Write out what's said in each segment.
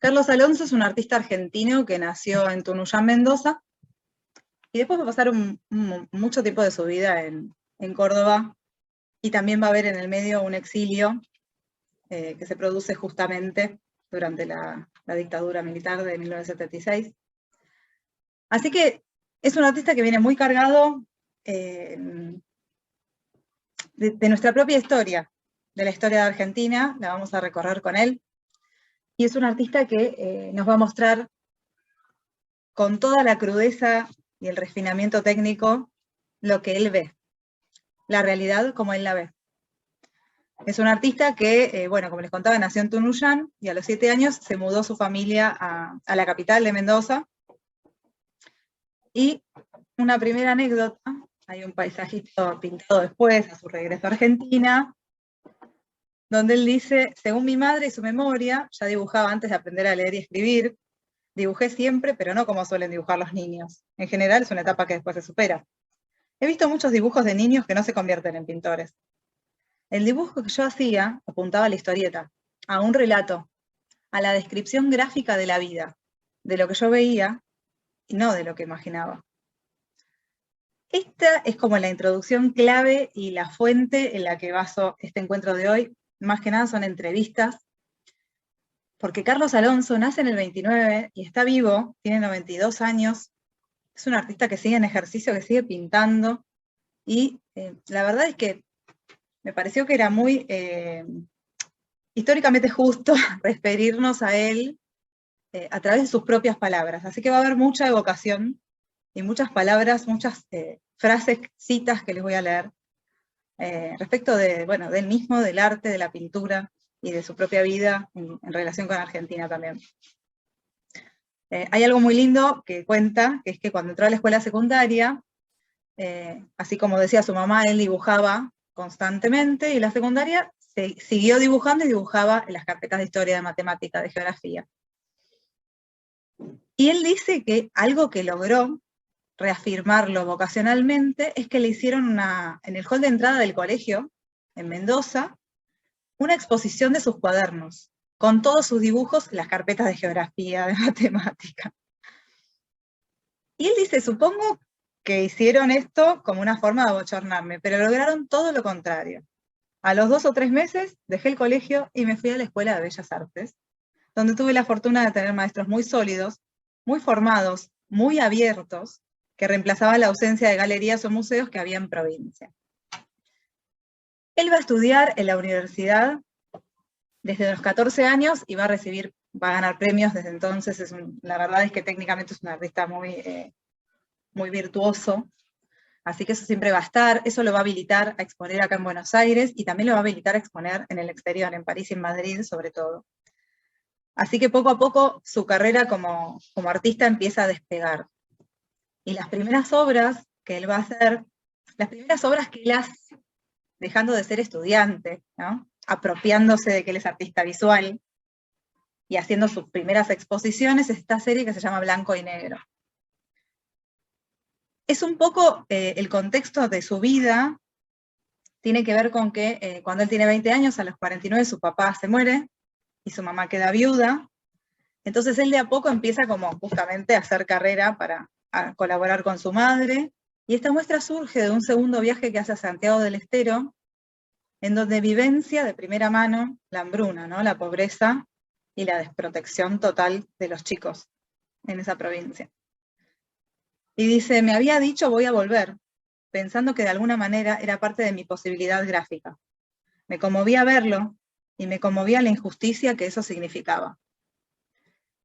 Carlos Alonso es un artista argentino que nació en Tunuyán, Mendoza, y después va a pasar mucho tiempo de su vida en Córdoba, y también va a haber en el medio un exilio que se produce justamente durante la dictadura militar de 1976. Así que es un artista que viene muy cargado de nuestra propia historia, de la historia de Argentina, la vamos a recorrer con él. Y es un artista que nos va a mostrar con toda la crudeza y el refinamiento técnico lo que él ve, la realidad como él la ve. Es un artista que, bueno, como les contaba, nació en Tunuyán y a los 7 años se mudó su familia a la capital de Mendoza. Y una primera anécdota, hay un paisajito pintado después a su regreso a Argentina, donde él dice: según mi madre y su memoria, ya dibujaba antes de aprender a leer y escribir, dibujé siempre, pero no como suelen dibujar los niños. En general es una etapa que después se supera. He visto muchos dibujos de niños que no se convierten en pintores. El dibujo que yo hacía apuntaba a la historieta, a un relato, a la descripción gráfica de la vida, de lo que yo veía y no de lo que imaginaba. Esta es como la introducción clave y la fuente en la que baso este encuentro de hoy. Más que nada son entrevistas, porque Carlos Alonso nace en el 29 y está vivo, tiene 92 años, es un artista que sigue en ejercicio, que sigue pintando, y la verdad es que me pareció que era muy históricamente justo referirnos a él a través de sus propias palabras. Así que va a haber mucha evocación y muchas palabras, muchas frases, citas que les voy a leer respecto de, bueno, del mismo, del arte, de la pintura y de su propia vida en relación con Argentina también. Hay algo muy lindo que cuenta, que es que cuando entró a la escuela secundaria, así como decía su mamá, él dibujaba constantemente, y la secundaria siguió dibujando y dibujaba en las carpetas de historia, de matemática, de geografía. Y él dice que algo que logró reafirmarlo vocacionalmente es que le hicieron en el hall de entrada del colegio, en Mendoza, una exposición de sus cuadernos, con todos sus dibujos en las carpetas de geografía, de matemática. Y él dice: supongo que hicieron esto como una forma de abochornarme, pero lograron todo lo contrario. A los 2 o 3 meses dejé el colegio y me fui a la Escuela de Bellas Artes, donde tuve la fortuna de tener maestros muy sólidos, muy formados, muy abiertos, que reemplazaban la ausencia de galerías o museos que había en provincia. Él va a estudiar en la universidad desde los 14 años y va a ganar premios desde entonces. La verdad es que técnicamente es un artista muy virtuoso, así que eso siempre va a estar. Eso lo va a habilitar a exponer acá en Buenos Aires y también lo va a habilitar a exponer en el exterior, en París y en Madrid sobre todo. Así que poco a poco su carrera como artista empieza a despegar. Y las primeras obras que él va a hacer, las primeras obras que él hace, dejando de ser estudiante, ¿no?, apropiándose de que él es artista visual y haciendo sus primeras exposiciones, es esta serie que se llama Blanco y Negro. Es un poco el contexto de su vida, tiene que ver con que cuando él tiene 20 años, a los 49 su papá se muere y su mamá queda viuda. Entonces él de a poco empieza como justamente a hacer carrera para colaborar con su madre, y esta muestra surge de un segundo viaje que hace a Santiago del Estero, en donde vivencia de primera mano la hambruna, ¿no?, la pobreza y la desprotección total de los chicos en esa provincia. Y dice: me había dicho voy a volver, pensando que de alguna manera era parte de mi posibilidad gráfica. Me conmovía verlo y me conmovía la injusticia que eso significaba.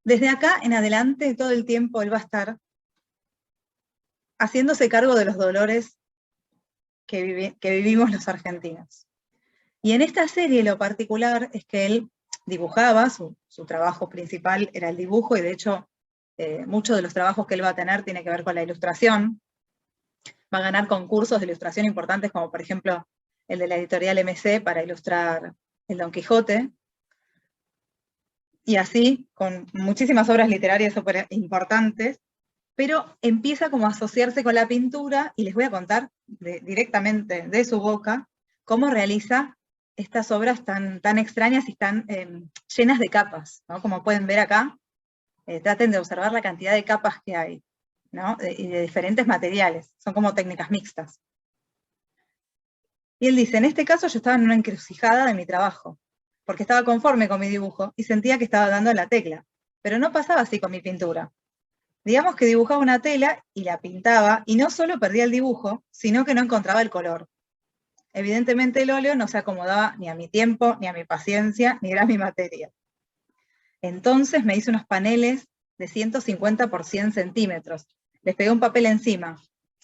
Desde acá en adelante, todo el tiempo él va a estar haciéndose cargo de los dolores que vivimos los argentinos. Y en esta serie lo particular es que él dibujaba, su trabajo principal era el dibujo, y de hecho muchos de los trabajos que él va a tener tiene que ver con la ilustración. Va a ganar concursos de ilustración importantes, como por ejemplo el de la editorial MC para ilustrar el Don Quijote, y así con muchísimas obras literarias súper importantes, pero empieza como a asociarse con la pintura, y les voy a contar directamente de su boca cómo realiza estas obras tan extrañas y están llenas de capas, ¿no? Como pueden ver acá, traten de observar la cantidad de capas que hay, ¿no? Y de diferentes materiales, son como técnicas mixtas. Y él dice, en este caso yo estaba en una encrucijada de mi trabajo, porque estaba conforme con mi dibujo y sentía que estaba dando la tecla, pero no pasaba así con mi pintura. Digamos que dibujaba una tela y la pintaba, y no solo perdía el dibujo, sino que no encontraba el color. Evidentemente el óleo no se acomodaba ni a mi tiempo, ni a mi paciencia, ni era mi materia. Entonces me hice unos paneles de 150 por 100 centímetros. Les pegué un papel encima,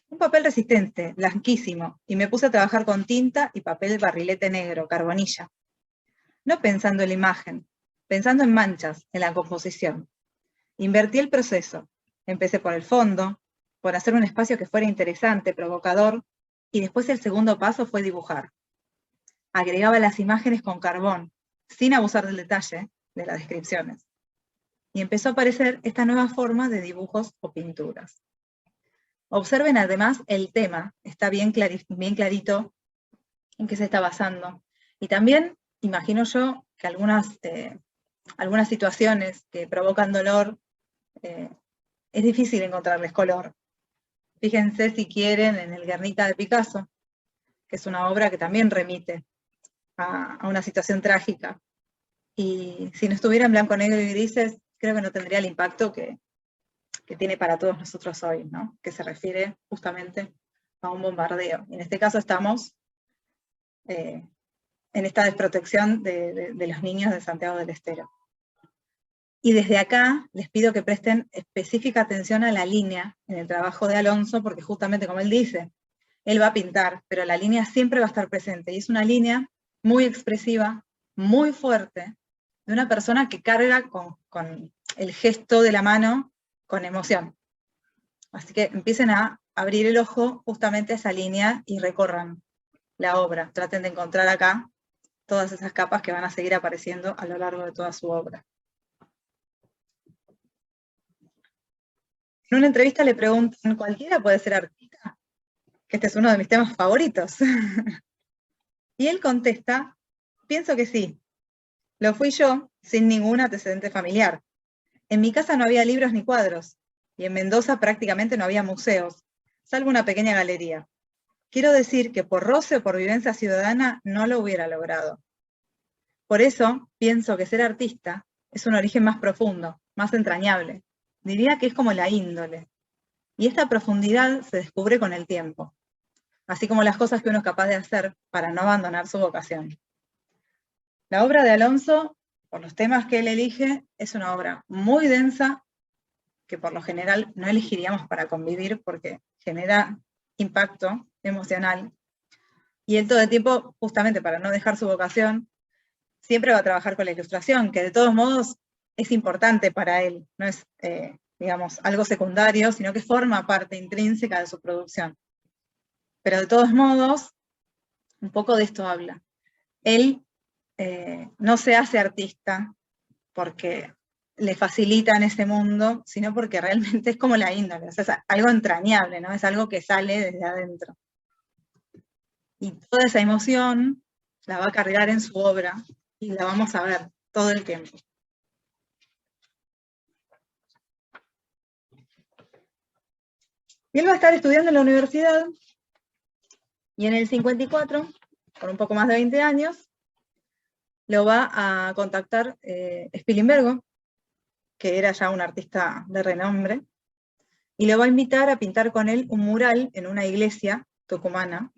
un papel resistente, blanquísimo, y me puse a trabajar con tinta y papel barrilete negro, carbonilla. No pensando en la imagen, pensando en manchas, en la composición. Invertí el proceso. Empecé por el fondo, por hacer un espacio que fuera interesante, provocador, y después el segundo paso fue dibujar. Agregaba las imágenes con carbón, sin abusar del detalle de las descripciones. Y empezó a aparecer esta nueva forma de dibujos o pinturas. Observen además el tema, está bien clarito en qué se está basando. Y también imagino yo que algunas situaciones que provocan dolor, es difícil encontrarles color. Fíjense si quieren en el Guernica de Picasso, que es una obra que también remite a una situación trágica. Y si no estuviera en blanco, negro y grises, creo que no tendría el impacto que tiene para todos nosotros hoy, ¿no? Que se refiere justamente a un bombardeo. Y en este caso estamos en esta desprotección de los niños de Santiago del Estero. Y desde acá les pido que presten específica atención a la línea en el trabajo de Alonso, porque justamente como él dice, él va a pintar, pero la línea siempre va a estar presente, y es una línea muy expresiva, muy fuerte, de una persona que carga con el gesto de la mano con emoción. Así que empiecen a abrir el ojo justamente a esa línea y recorran la obra. Traten de encontrar acá todas esas capas que van a seguir apareciendo a lo largo de toda su obra. En una entrevista le preguntan, ¿cualquiera puede ser artista? Que este es uno de mis temas favoritos. Y él contesta, pienso que sí. Lo fui yo, sin ningún antecedente familiar. En mi casa no había libros ni cuadros, y en Mendoza prácticamente no había museos, salvo una pequeña galería. Quiero decir que por roce o por vivencia ciudadana no lo hubiera logrado. Por eso pienso que ser artista es un origen más profundo, más entrañable. Diría que es como la índole. Y esta profundidad se descubre con el tiempo, así como las cosas que uno es capaz de hacer para no abandonar su vocación. La obra de Alonso, por los temas que él elige, es una obra muy densa, que por lo general no elegiríamos para convivir porque genera impacto emocional. Y él todo el tiempo, justamente para no dejar su vocación, siempre va a trabajar con la ilustración, que de todos modos es importante para él, no es, digamos, algo secundario, sino que forma parte intrínseca de su producción. Pero de todos modos, un poco de esto habla. Él no se hace artista porque le facilita en ese mundo, sino porque realmente es como la índole, o sea, es algo entrañable, ¿no? Es algo que sale desde adentro. Y toda esa emoción la va a cargar en su obra y la vamos a ver todo el tiempo. Y él va a estar estudiando en la universidad, y en el 54, con un poco más de 20 años, lo va a contactar Spilimbergo, que era ya un artista de renombre, y lo va a invitar a pintar con él un mural en una iglesia tucumana.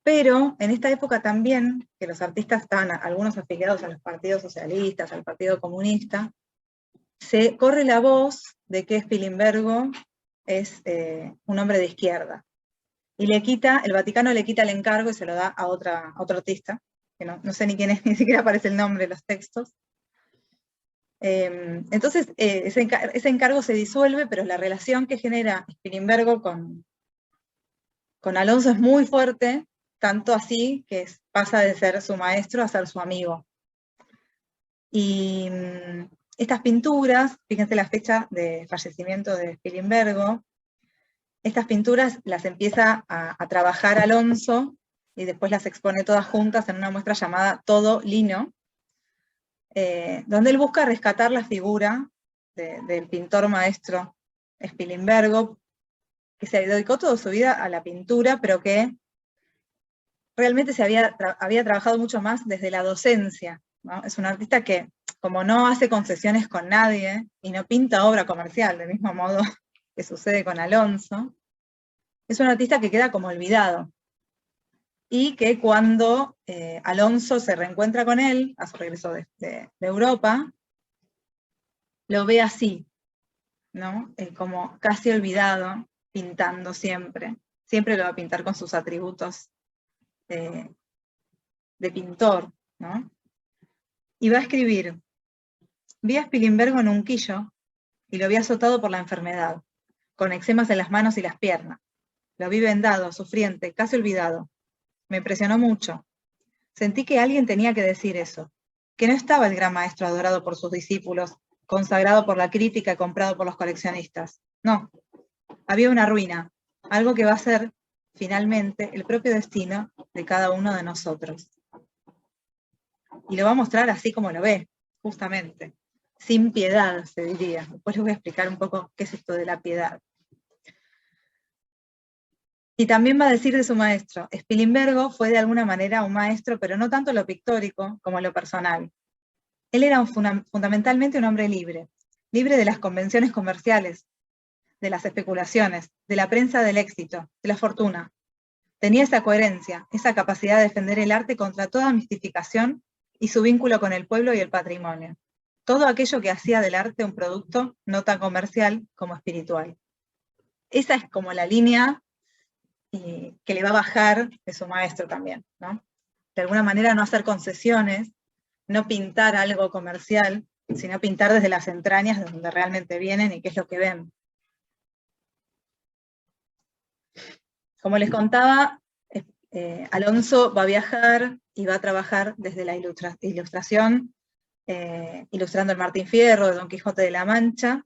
Pero en esta época también, que los artistas estaban algunos afiliados a los partidos socialistas, al Partido Comunista, se corre la voz de que Spilimbergo es un hombre de izquierda. Y el Vaticano le quita el encargo y se lo da a otro artista, que no sé ni quién es, ni siquiera aparece el nombre en los textos. Entonces, ese encargo se disuelve, pero la relación que genera Spilimbergo con Alonso es muy fuerte, tanto así que pasa de ser su maestro a ser su amigo. Y estas pinturas, fíjense la fecha de fallecimiento de Spilimbergo, estas pinturas las empieza a trabajar Alonso y después las expone todas juntas en una muestra llamada Todo Lino, donde él busca rescatar la figura del pintor maestro Spilimbergo, que se dedicó toda su vida a la pintura, pero que realmente había trabajado mucho más desde la docencia, ¿no? Es un artista que, como no hace concesiones con nadie, y no pinta obra comercial, del mismo modo que sucede con Alonso, es un artista que queda como olvidado. Y que cuando Alonso se reencuentra con él, a su regreso de Europa, lo ve así, ¿no? Como casi olvidado, pintando siempre. Siempre lo va a pintar con sus atributos de pintor, ¿no? Y va a escribir: vi a Spilimbergo en un quillo y lo vi azotado por la enfermedad, con eczemas en las manos y las piernas. Lo vi vendado, sufriente, casi olvidado. Me impresionó mucho. Sentí que alguien tenía que decir eso, que no estaba el gran maestro adorado por sus discípulos, consagrado por la crítica y comprado por los coleccionistas. No, había una ruina, algo que va a ser, finalmente, el propio destino de cada uno de nosotros. Y lo va a mostrar así como lo ve, justamente, sin piedad, se diría. Después les voy a explicar un poco qué es esto de la piedad. Y también va a decir de su maestro: Spilimbergo fue de alguna manera un maestro, pero no tanto lo pictórico como lo personal. Él era fundamentalmente un hombre libre, libre de las convenciones comerciales, de las especulaciones, de la prensa del éxito, de la fortuna. Tenía esa coherencia, esa capacidad de defender el arte contra toda mistificación y su vínculo con el pueblo y el patrimonio. Todo aquello que hacía del arte un producto no tan comercial como espiritual. Esa es como la línea que le va a bajar de su maestro también, ¿no? De alguna manera no hacer concesiones, no pintar algo comercial, sino pintar desde las entrañas de donde realmente vienen y qué es lo que ven. Como les contaba, Alonso va a viajar y va a trabajar desde la ilustración, ilustrando el Martín Fierro, de Don Quijote de la Mancha,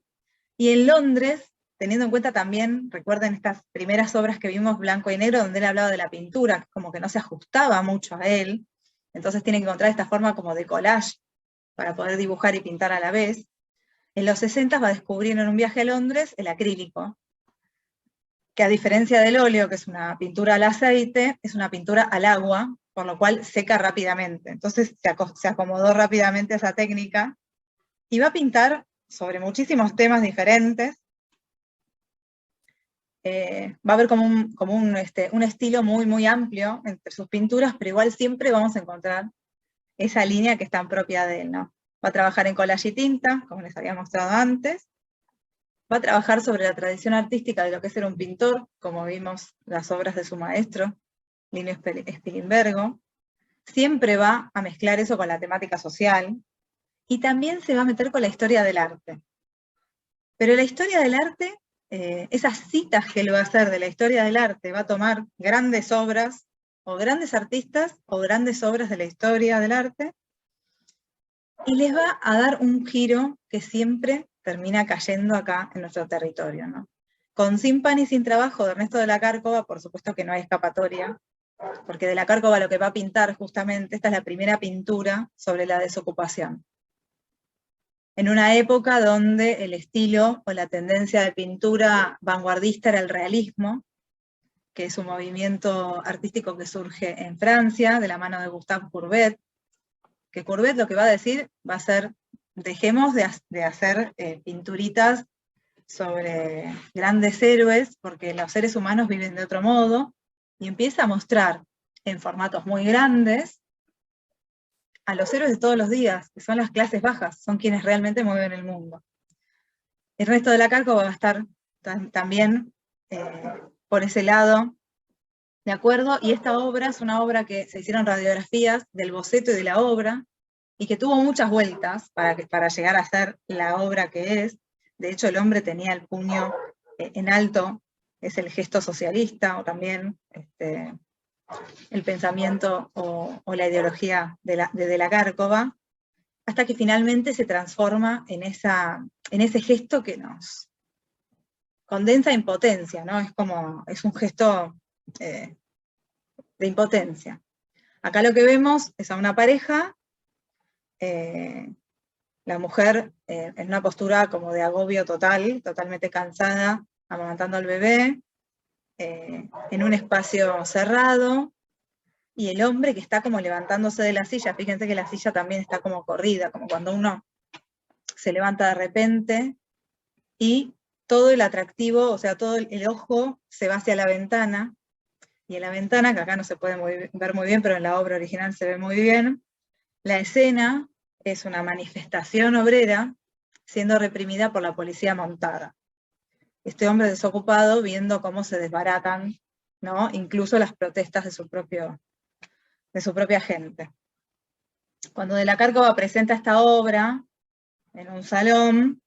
y en Londres, teniendo en cuenta también, recuerden estas primeras obras que vimos, blanco y negro, donde él hablaba de la pintura, como que no se ajustaba mucho a él, entonces tiene que encontrar esta forma como de collage para poder dibujar y pintar a la vez. En los 60 va a descubrir en un viaje a Londres el acrílico, que a diferencia del óleo, que es una pintura al aceite, es una pintura al agua, por lo cual seca rápidamente. Entonces se acomodó rápidamente a esa técnica y va a pintar sobre muchísimos temas diferentes. Va a haber como un estilo muy, muy amplio entre sus pinturas, pero igual siempre vamos a encontrar esa línea que es tan propia de él, ¿no? Va a trabajar en collage y tinta, como les había mostrado antes. Va a trabajar sobre la tradición artística de lo que es ser un pintor, como vimos las obras de su maestro, Lino Spilimbergo. Siempre va a mezclar eso con la temática social, y también se va a meter con la historia del arte. Pero la historia del arte, esas citas que él va a hacer de la historia del arte, va a tomar grandes obras, o grandes artistas, o grandes obras de la historia del arte, y les va a dar un giro que siempre termina cayendo acá en nuestro territorio, ¿no? Con Sin pan y sin trabajo de Ernesto de la Cárcova, por supuesto que no hay escapatoria, porque de la Cárcova lo que va a pintar justamente, esta es la primera pintura sobre la desocupación. En una época donde el estilo o la tendencia de pintura vanguardista era el realismo, que es un movimiento artístico que surge en Francia, de la mano de Gustave Courbet, que Courbet lo que va a decir va a ser: dejemos de hacer pinturitas sobre grandes héroes, porque los seres humanos viven de otro modo, y empieza a mostrar en formatos muy grandes a los héroes de todos los días, que son las clases bajas, son quienes realmente mueven el mundo. Ernesto de la Cárcova va a estar también por ese lado de acuerdo, y esta obra es una obra que se hicieron radiografías del boceto y de la obra, y que tuvo muchas vueltas para llegar a ser la obra que es. De hecho, el hombre tenía el puño en alto, es el gesto socialista, o también el pensamiento o la ideología de la Cárcova, hasta que finalmente se transforma en ese gesto que nos condensa en potencia, ¿no? Es un gesto de impotencia. Acá lo que vemos es a una pareja, la mujer en una postura como de agobio total, totalmente cansada, amamantando al bebé, en un espacio cerrado, y el hombre que está como levantándose de la silla. Fíjense que la silla también está como corrida, como cuando uno se levanta de repente, y todo el atractivo, o sea, todo el ojo se va hacia la ventana, y en la ventana, que acá no se puede ver muy bien, pero en la obra original se ve muy bien, la escena es una manifestación obrera siendo reprimida por la policía montada. Este hombre desocupado viendo cómo se desbaratan, ¿no?, incluso las protestas de su propia gente. Cuando De la Cárcova presenta esta obra en un salón,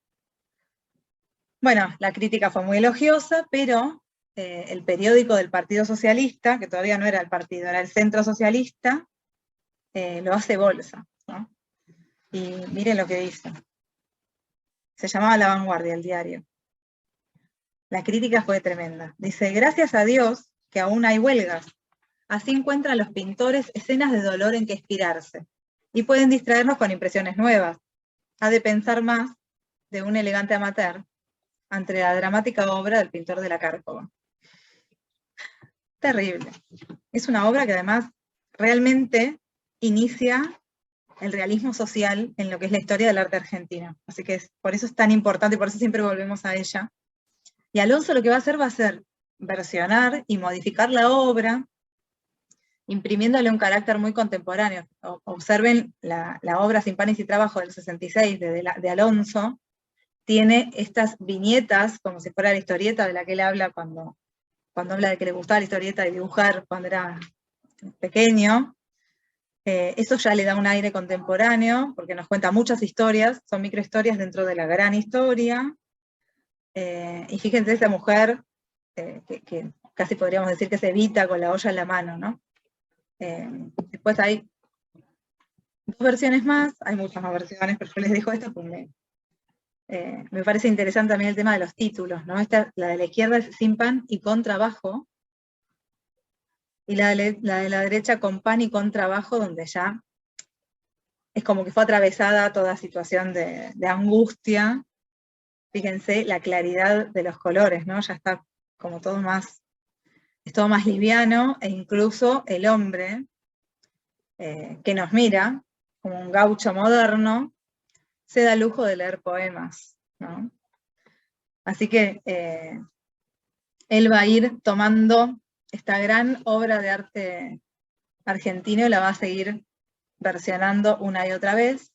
bueno, la crítica fue muy elogiosa, pero el periódico del Partido Socialista, que todavía no era el partido, era el Centro Socialista, lo hace bolsa, ¿no? Y miren lo que dice. Se llamaba La Vanguardia, el diario. La crítica fue tremenda. Dice: gracias a Dios que aún hay huelgas. Así encuentran los pintores escenas de dolor en que inspirarse, y pueden distraernos con impresiones nuevas. Ha de pensar más de un elegante amateur ante la dramática obra del pintor De la Cárcova. Terrible. Es una obra que además realmente inicia el realismo social en lo que es la historia del arte argentino. Así que por eso es tan importante, y por eso siempre volvemos a ella. Y Alonso lo que va a hacer versionar y modificar la obra, imprimiéndole un carácter muy contemporáneo. Observen la obra Sin pan y sin trabajo del 66 de Alonso, tiene estas viñetas, como si fuera la historieta de la que él habla cuando habla de que le gustaba la historieta y dibujar cuando era pequeño. Eso ya le da un aire contemporáneo, porque nos cuenta muchas historias, son microhistorias dentro de la gran historia. Y fíjense esa mujer, que casi podríamos decir que se evita con la olla en la mano, ¿no? Después hay dos versiones más, hay muchas más versiones, pero yo les dejo esta porque me parece interesante también el tema de los títulos, ¿no? La de la izquierda es Sin pan y con trabajo, y la de la derecha Con pan y con trabajo, donde ya es como que fue atravesada toda situación de angustia. Fíjense la claridad de los colores, ¿no? Ya está como es todo más liviano, e incluso el hombre que nos mira, como un gaucho moderno, se da lujo de leer poemas, ¿no? Así que él va a ir tomando esta gran obra de arte argentino y la va a seguir versionando una y otra vez,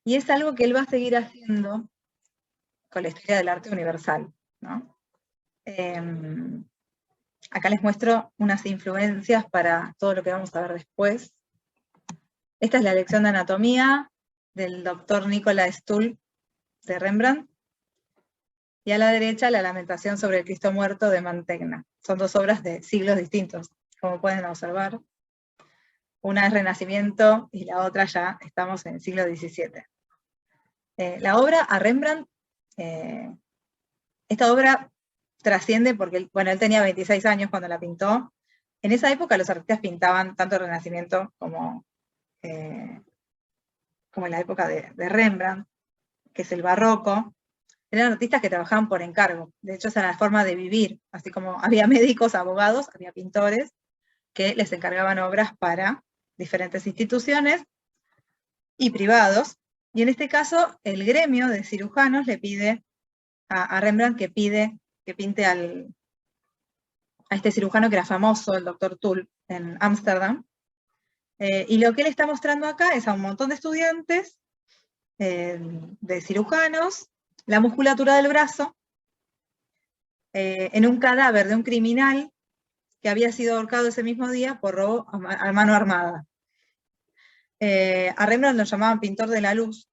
y es algo que él va a seguir haciendo con la historia del arte universal, ¿no? Acá les muestro unas influencias para todo lo que vamos a ver después. Esta es la lección de anatomía del doctor Nicola Stuhl de Rembrandt, y a la derecha la Lamentación sobre el Cristo muerto de Mantegna. Son dos obras de siglos distintos, como pueden observar. Una es Renacimiento y la otra ya estamos en el siglo XVII. La obra a Rembrandt, esta obra trasciende porque, bueno, él tenía 26 años cuando la pintó. En esa época los artistas pintaban tanto el Renacimiento como en la época de Rembrandt, que es el barroco. Eran artistas que trabajaban por encargo. De hecho, esa era la forma de vivir. Así como había médicos, abogados, había pintores que les encargaban obras para diferentes instituciones y privados. Y en este caso, el gremio de cirujanos le pide a Rembrandt que pinte a este cirujano que era famoso, el doctor Tull, en Ámsterdam. Y lo que él está mostrando acá es a un montón de estudiantes de cirujanos, la musculatura del brazo, en un cadáver de un criminal que había sido ahorcado ese mismo día por robo a mano armada. A Rembrandt lo llamaban pintor de la luz.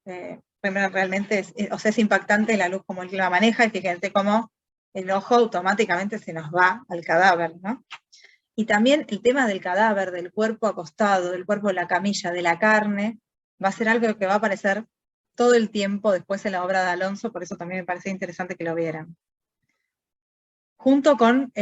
Rembrandt realmente es impactante la luz como él la maneja, y fíjense cómo el ojo automáticamente se nos va al cadáver, ¿no? Y también el tema del cadáver, del cuerpo acostado, del cuerpo en la camilla, de la carne, va a ser algo que va a aparecer todo el tiempo después en la obra de Alonso, por eso también me parece interesante que lo vieran. Junto con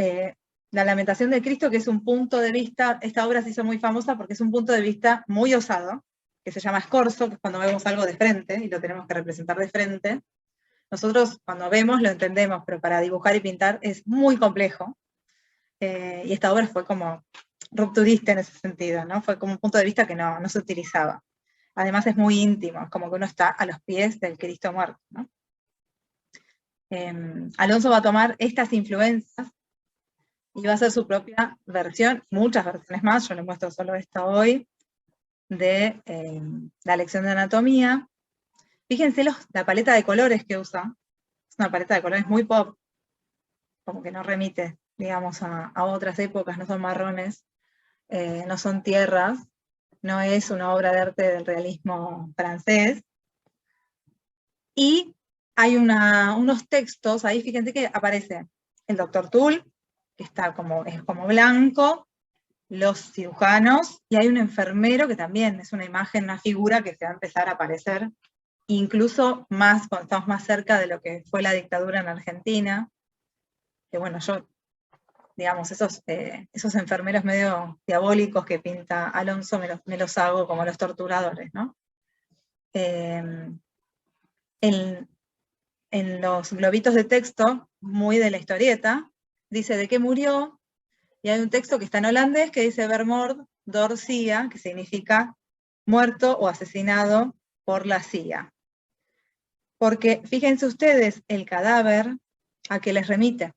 La Lamentación de Cristo, que es un punto de vista, esta obra se hizo muy famosa porque es un punto de vista muy osado, que se llama escorzo, que es cuando vemos algo de frente y lo tenemos que representar de frente. Nosotros cuando vemos lo entendemos, pero para dibujar y pintar es muy complejo. Y esta obra fue como rupturista en ese sentido, ¿no? Fue como un punto de vista que no se utilizaba. Además es muy íntimo, es como que uno está a los pies del Cristo muerto, ¿no? Alonso va a tomar estas influencias y va a hacer su propia versión, muchas versiones más, yo les muestro solo esta hoy, de la lección de anatomía. Fíjense la paleta de colores que usa, es una paleta de colores muy pop, como que no remite, digamos, a otras épocas, no son marrones, no son tierras, no es una obra de arte del realismo francés. Y hay unos textos, ahí fíjense que aparece el doctor Tull, que es como blanco, los cirujanos, y hay un enfermero que también es una imagen, una figura que se va a empezar a aparecer, incluso más, cuando estamos más cerca de lo que fue la dictadura en Argentina, que bueno, yo, digamos, esos enfermeros medio diabólicos que pinta Alonso, me los hago como los torturadores, ¿no? En los globitos de texto, muy de la historieta, dice de qué murió, y hay un texto que está en holandés que dice Vermoord door CIA, que significa muerto o asesinado por la CIA. Porque fíjense ustedes el cadáver a que les remite,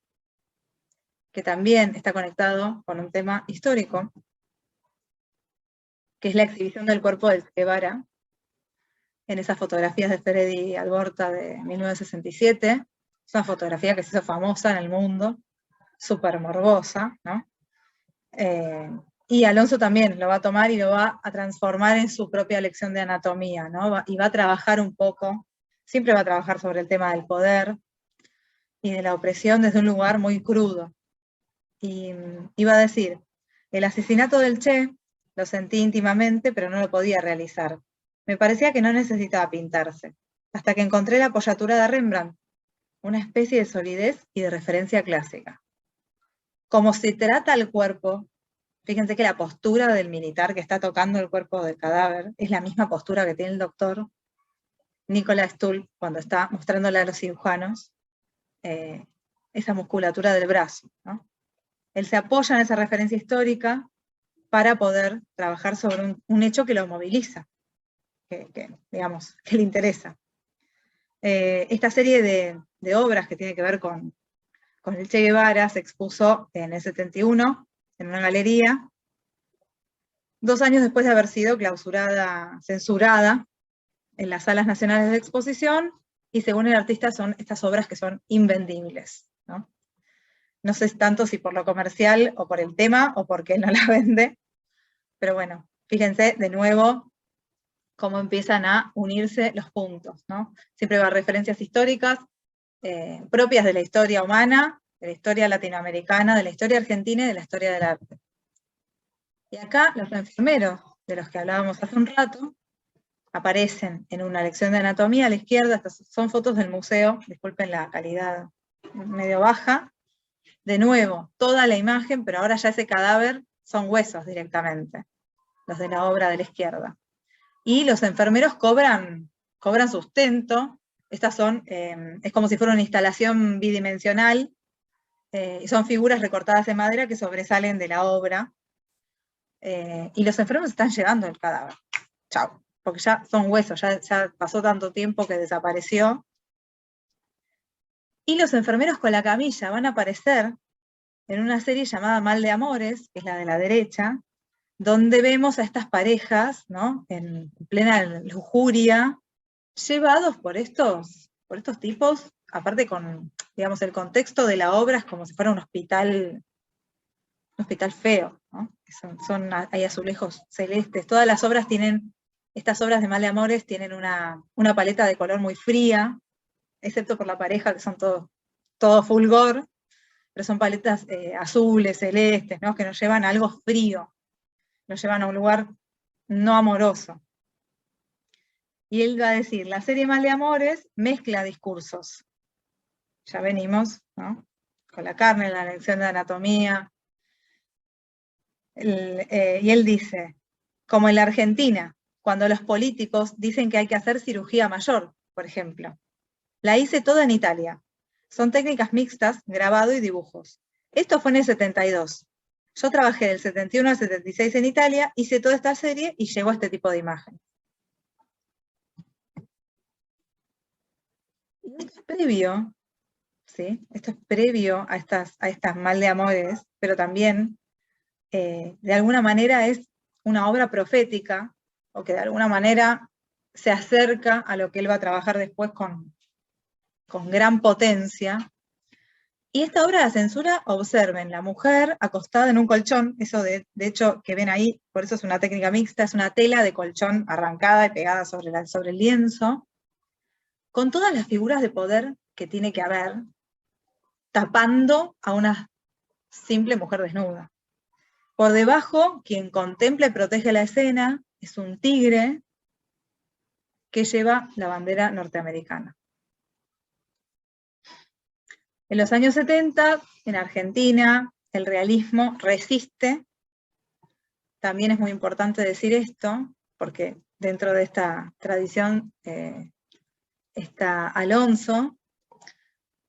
que también está conectado con un tema histórico, que es la exhibición del cuerpo del Che Guevara, en esas fotografías de Freddy Alborta de 1967, es una fotografía que se hizo famosa en el mundo, súper morbosa, ¿no? Y Alonso también lo va a tomar y lo va a transformar en su propia lección de anatomía, ¿no? Y va a trabajar un poco, siempre va a trabajar sobre el tema del poder y de la opresión desde un lugar muy crudo. Y va a decir, el asesinato del Che lo sentí íntimamente, pero no lo podía realizar. Me parecía que no necesitaba pintarse, hasta que encontré la apoyatura de Rembrandt, una especie de solidez y de referencia clásica. Como se trata el cuerpo, fíjense que la postura del militar que está tocando el cuerpo del cadáver es la misma postura que tiene el doctor Nicolás Tull cuando está mostrándole a los cirujanos esa musculatura del brazo, ¿no? Él se apoya en esa referencia histórica para poder trabajar sobre un hecho que lo moviliza, digamos, que le interesa. Esta serie de obras que tiene que ver con el Che Guevara se expuso en el 71 en una galería, 2 años después de haber sido censurada en las salas nacionales de exposición, y según el artista son estas obras que son invendibles, ¿no? No sé tanto si por lo comercial o por el tema o porque no la vende, pero bueno, fíjense de nuevo cómo empiezan a unirse los puntos, ¿no? Siempre va a referencias históricas propias de la historia humana, de la historia latinoamericana, de la historia argentina y de la historia del arte. Y acá los enfermeros, de los que hablábamos hace un rato, aparecen en una lección de anatomía a la izquierda. Estas son fotos del museo, disculpen la calidad medio baja. De nuevo, toda la imagen, pero ahora ya ese cadáver son huesos directamente, los de la obra de la izquierda. Y los enfermeros cobran sustento. Estas son, es como si fuera una instalación bidimensional, y son figuras recortadas de madera que sobresalen de la obra. Y los enfermos están llevando el cadáver. Chao. Porque ya son huesos, ya pasó tanto tiempo que desapareció. Y los enfermeros con la camilla van a aparecer en una serie llamada Mal de Amores, que es la de la derecha, donde vemos a estas parejas, ¿no? En plena lujuria, llevados por estos tipos, aparte con, digamos, el contexto de la obra es como si fuera un hospital feo, ¿no? Hay azulejos celestes, todas las obras tienen, estas obras de Mal de Amores tienen una paleta de color muy fría, excepto por la pareja, que son todo fulgor, pero son paletas azules, celestes, ¿no? Que nos llevan a algo frío, nos llevan a un lugar no amoroso. Y él va a decir, la serie Mal de Amores mezcla discursos. Ya venimos, ¿no? Con la carne, la lección de anatomía, y él dice, como en la Argentina, cuando los políticos dicen que hay que hacer cirugía mayor, por ejemplo. La hice toda en Italia. Son técnicas mixtas, grabado y dibujos. Esto fue en el 72. Yo trabajé del 71 al 76 en Italia, hice toda esta serie y llegó a este tipo de imagen. Y esto es previo, ¿sí? Esto es previo a estas mal de amores, pero también, de alguna manera, es una obra profética, o que de alguna manera se acerca a lo que él va a trabajar después con gran potencia. Y esta obra de censura, observen, la mujer acostada en un colchón, eso de hecho que ven ahí, por eso es una técnica mixta, es una tela de colchón arrancada y pegada sobre el lienzo, con todas las figuras de poder que tiene que haber, tapando a una simple mujer desnuda. Por debajo, quien contempla y protege la escena es un tigre que lleva la bandera norteamericana. En los años 70, en Argentina, el realismo resiste. También es muy importante decir esto, porque dentro de esta tradición está Alonso.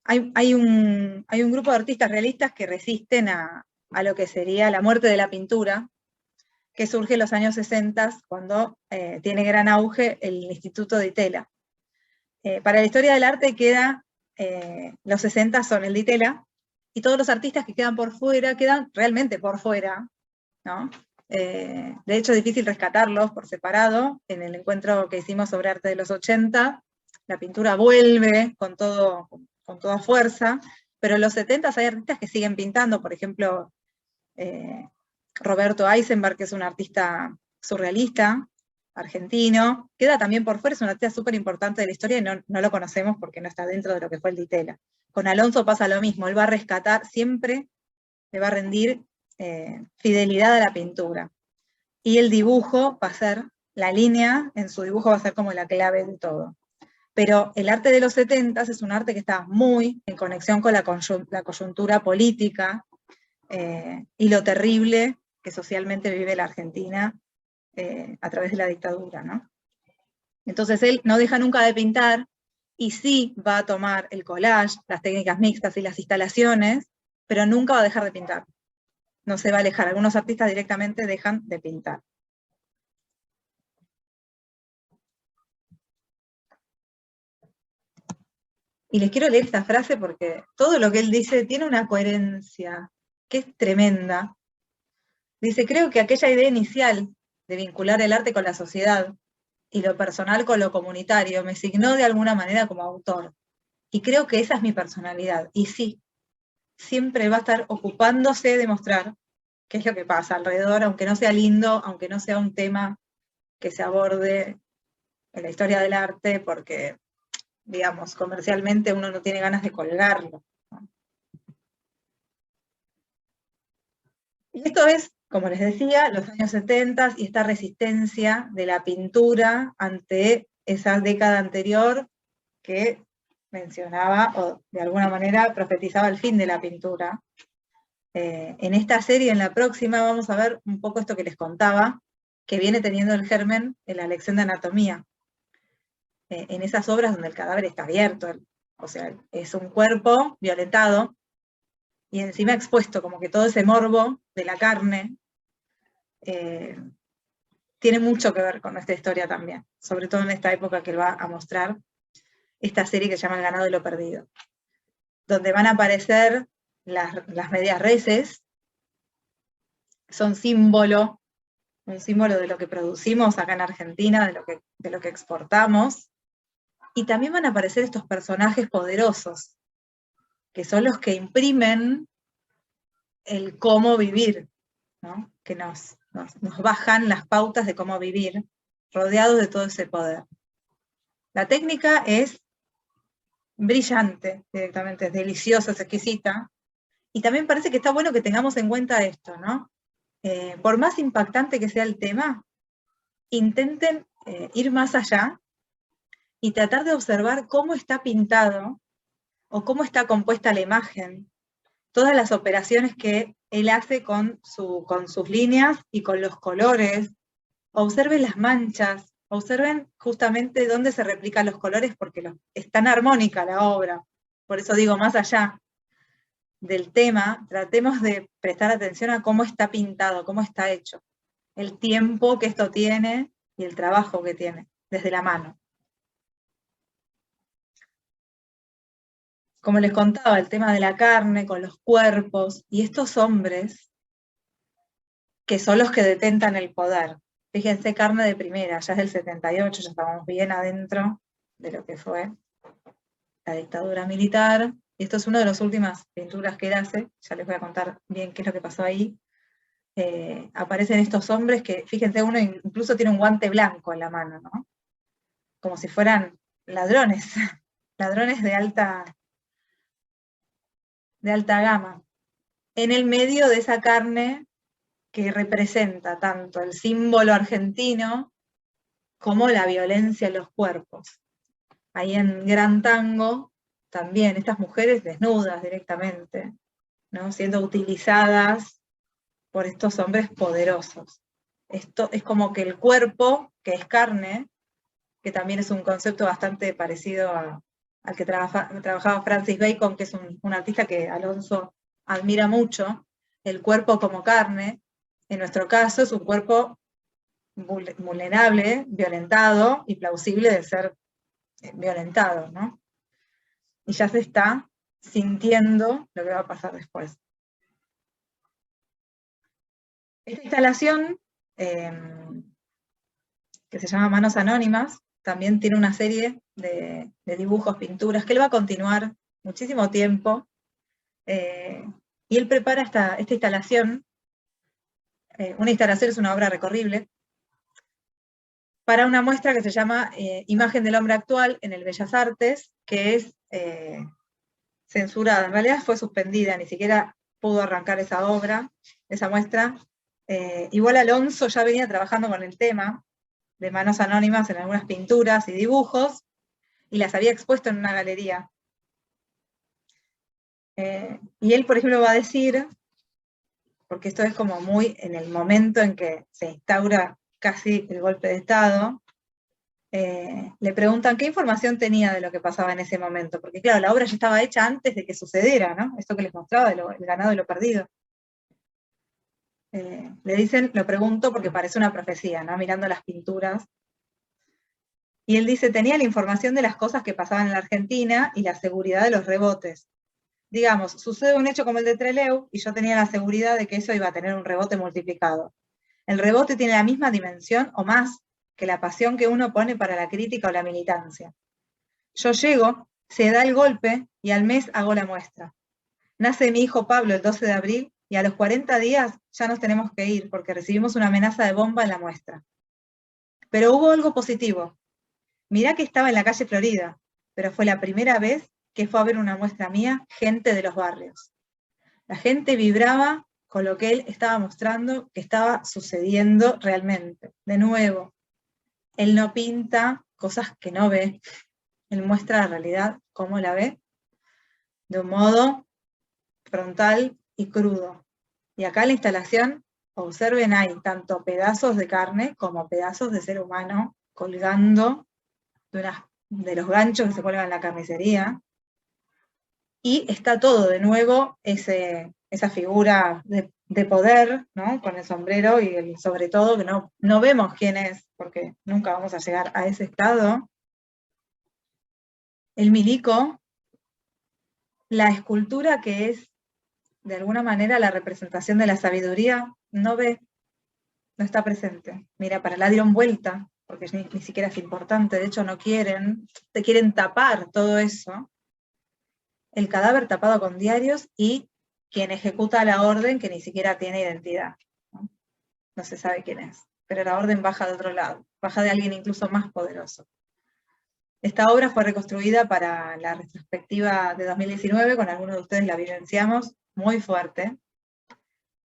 Hay un grupo de artistas realistas que resisten a lo que sería la muerte de la pintura, que surge en los años 60, cuando tiene gran auge el Instituto Di Tella. Para la historia del arte queda, los 60 son el Di Tella, y todos los artistas que quedan por fuera, quedan realmente por fuera, ¿no? De hecho, es difícil rescatarlos por separado. En el encuentro que hicimos sobre arte de los 80, la pintura vuelve con toda fuerza, pero en los 70 hay artistas que siguen pintando, por ejemplo, Roberto Eisenberg, que es un artista surrealista, argentino, queda también por fuera, es un artista súper importante de la historia y no lo conocemos porque no está dentro de lo que fue el Di Tella. Con Alonso pasa lo mismo, él va a rescatar, siempre le va a rendir fidelidad a la pintura. Y el dibujo va a ser, la línea en su dibujo va a ser como la clave de todo. Pero el arte de los 70 es un arte que está muy en conexión con la coyuntura política y lo terrible que socialmente vive la Argentina a través de la dictadura, ¿no? Entonces él no deja nunca de pintar y sí va a tomar el collage, las técnicas mixtas y las instalaciones, pero nunca va a dejar de pintar. No se va a alejar. Algunos artistas directamente dejan de pintar. Y les quiero leer esta frase porque todo lo que él dice tiene una coherencia que es tremenda. Dice, creo que aquella idea inicial de vincular el arte con la sociedad y lo personal con lo comunitario me signó de alguna manera como autor. Y creo que esa es mi personalidad. Y sí, siempre va a estar ocupándose de mostrar qué es lo que pasa alrededor, aunque no sea lindo, aunque no sea un tema que se aborde en la historia del arte, porque, digamos, comercialmente uno no tiene ganas de colgarlo, ¿no? Y esto es, como les decía, los años 70 y esta resistencia de la pintura ante esa década anterior que mencionaba, o de alguna manera profetizaba el fin de la pintura. En esta serie, en la próxima, vamos a ver un poco esto que les contaba, que viene teniendo el germen en la lección de anatomía. En esas obras donde el cadáver está abierto, o sea, es un cuerpo violentado, y encima expuesto, como que todo ese morbo de la carne, tiene mucho que ver con nuestra historia también, sobre todo en esta época que va a mostrar esta serie que se llama El ganado y lo perdido, donde van a aparecer las medias reses, son un símbolo de lo que producimos acá en Argentina, de lo que exportamos, y también van a aparecer estos personajes poderosos, que son los que imprimen el cómo vivir, ¿no? Que nos bajan las pautas de cómo vivir, rodeados de todo ese poder. La técnica es brillante, directamente, es deliciosa, es exquisita, y también parece que está bueno que tengamos en cuenta esto, ¿no? Por más impactante que sea el tema, intenten ir más allá y tratar de observar cómo está pintado o cómo está compuesta la imagen, todas las operaciones que él hace con sus líneas y con los colores. Observen las manchas, observen justamente dónde se replican los colores, porque es tan armónica la obra. Por eso digo, más allá del tema, tratemos de prestar atención a cómo está pintado, cómo está hecho, el tiempo que esto tiene y el trabajo que tiene, desde la mano. Como les contaba, el tema de la carne con los cuerpos, y estos hombres que son los que detentan el poder. Fíjense, Carne de Primera, ya es del 78, ya estábamos bien adentro de lo que fue la dictadura militar. Y esto es una de las últimas pinturas que él hace, ya les voy a contar bien qué es lo que pasó ahí. Aparecen estos hombres que, fíjense, uno incluso tiene un guante blanco en la mano, ¿no? Como si fueran ladrones, ladrones de alta gama. En el medio de esa carne que representa tanto el símbolo argentino como la violencia en los cuerpos. Ahí en Gran Tango, también estas mujeres desnudas directamente, ¿no? Siendo utilizadas por estos hombres poderosos. Esto es como que el cuerpo, que es carne, que también es un concepto bastante parecido al que trabajaba Francis Bacon, que es un artista que Alonso admira mucho, el cuerpo como carne. En nuestro caso es un cuerpo vulnerable, violentado y plausible de ser violentado, ¿no? Y ya se está sintiendo lo que va a pasar después. Esta instalación, que se llama Manos Anónimas, también tiene una serie de dibujos, pinturas, que él va a continuar muchísimo tiempo, y él prepara esta instalación. Una instalación es una obra recorrible, para una muestra que se llama Imagen del Hombre Actual en el Bellas Artes, que es censurada, en realidad fue suspendida, ni siquiera pudo arrancar esa obra, esa muestra. Igual Alonso ya venía trabajando con el tema de Manos Anónimas en algunas pinturas y dibujos, y las había expuesto en una galería. Y él, por ejemplo, va a decir, porque esto es como muy en el momento en que se instaura casi el golpe de Estado, le preguntan qué información tenía de lo que pasaba en ese momento, porque claro, la obra ya estaba hecha antes de que sucediera, ¿no? Esto que les mostraba, el ganado y lo perdido. Le dicen, lo pregunto porque parece una profecía, ¿no? Mirando las pinturas. Y él dice, tenía la información de las cosas que pasaban en la Argentina y la seguridad de los rebotes. Digamos, sucede un hecho como el de Trelew, y yo tenía la seguridad de que eso iba a tener un rebote multiplicado. El rebote tiene la misma dimensión o más que la pasión que uno pone para la crítica o la militancia. Yo llego, se da el golpe y al mes hago la muestra. Nace mi hijo Pablo el 12 de abril y a los 40 días ya nos tenemos que ir porque recibimos una amenaza de bomba en la muestra. Pero hubo algo positivo. Mirá que estaba en la calle Florida, pero fue la primera vez que fue a ver una muestra mía gente de los barrios. La gente vibraba con lo que él estaba mostrando que estaba sucediendo realmente. De nuevo, él no pinta cosas que no ve, él muestra la realidad como la ve, de un modo frontal y crudo. Y acá en la instalación, observen, hay tanto pedazos de carne como pedazos de ser humano colgando de los ganchos que se cuelgan en la carnicería, y está todo de nuevo, esa figura de poder, ¿no? Con el sombrero y sobre todo que no vemos quién es, porque nunca vamos a llegar a ese estado. El milico, la escultura que es de alguna manera la representación de la sabiduría, no ve, no está presente. Mira, para la dieron vuelta, porque ni siquiera es importante, de hecho no quieren, te quieren tapar todo eso. El cadáver tapado con diarios y quien ejecuta la orden que ni siquiera tiene identidad. No se sabe quién es, pero la orden baja de otro lado, baja de alguien incluso más poderoso. Esta obra fue reconstruida para la retrospectiva de 2019, con algunos de ustedes la vivenciamos, muy fuerte,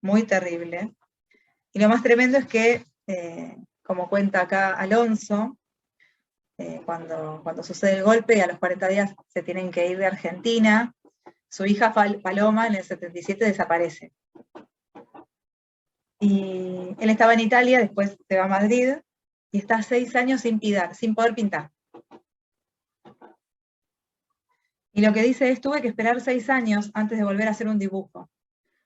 muy terrible. Y lo más tremendo es que, como cuenta acá Alonso, cuando sucede el golpe y a los 40 días se tienen que ir de Argentina, su hija Paloma en el 77 desaparece. Y él estaba en Italia, después se va a Madrid, y está 6 años sin poder pintar. Y lo que dice es, tuve que esperar 6 años antes de volver a hacer un dibujo,